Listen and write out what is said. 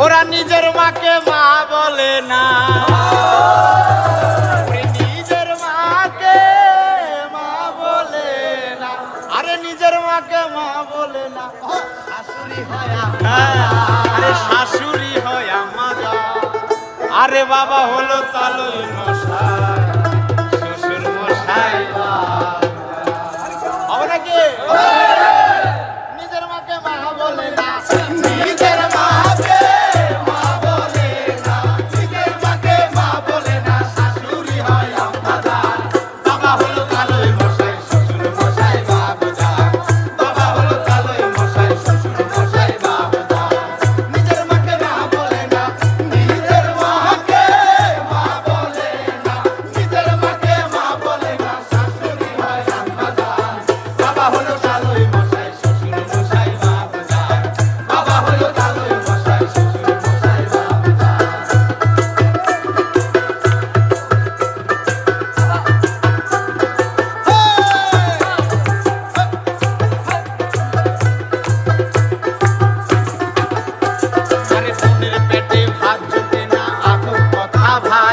ওরা নিজের মাকে মা বলে না, নিজের মাকে মা বলে না, আরে নিজের মাকে মা বলে না, শাশুড়ি হয় আরে শাশুড়ি হয় মজা। আরে বাবা হলো তালই মশাই, শ্বশুর মশাই হবে নাকি? নিজের মাকে মা বলে না, নিজের মাকে মা বলে না, নিজের মাকে মা বলে না, শাশুড়ি হয় আম্মাজান। বাবা হলো তালই মশাই, শ্বশুর মশাই বাবুজান। বাবা হলো তালই মশাই, শ্বশুর মশাই বাবুজান। নিজের মাকে মা বলে না, নিজের মাকে মা বলে না, নিজের মাকে মা বলে না, শাশুড়ি হয় আম্মাজান। বাবা হলো তালই মশাই, শ্বশুর মশাই বাবুজান। বাবা হলো তালই মশাই, শ্বশুর মশাই বাবুজান। আরে বোনের পেটে ভাত জোটে না, এখন কথা ভাত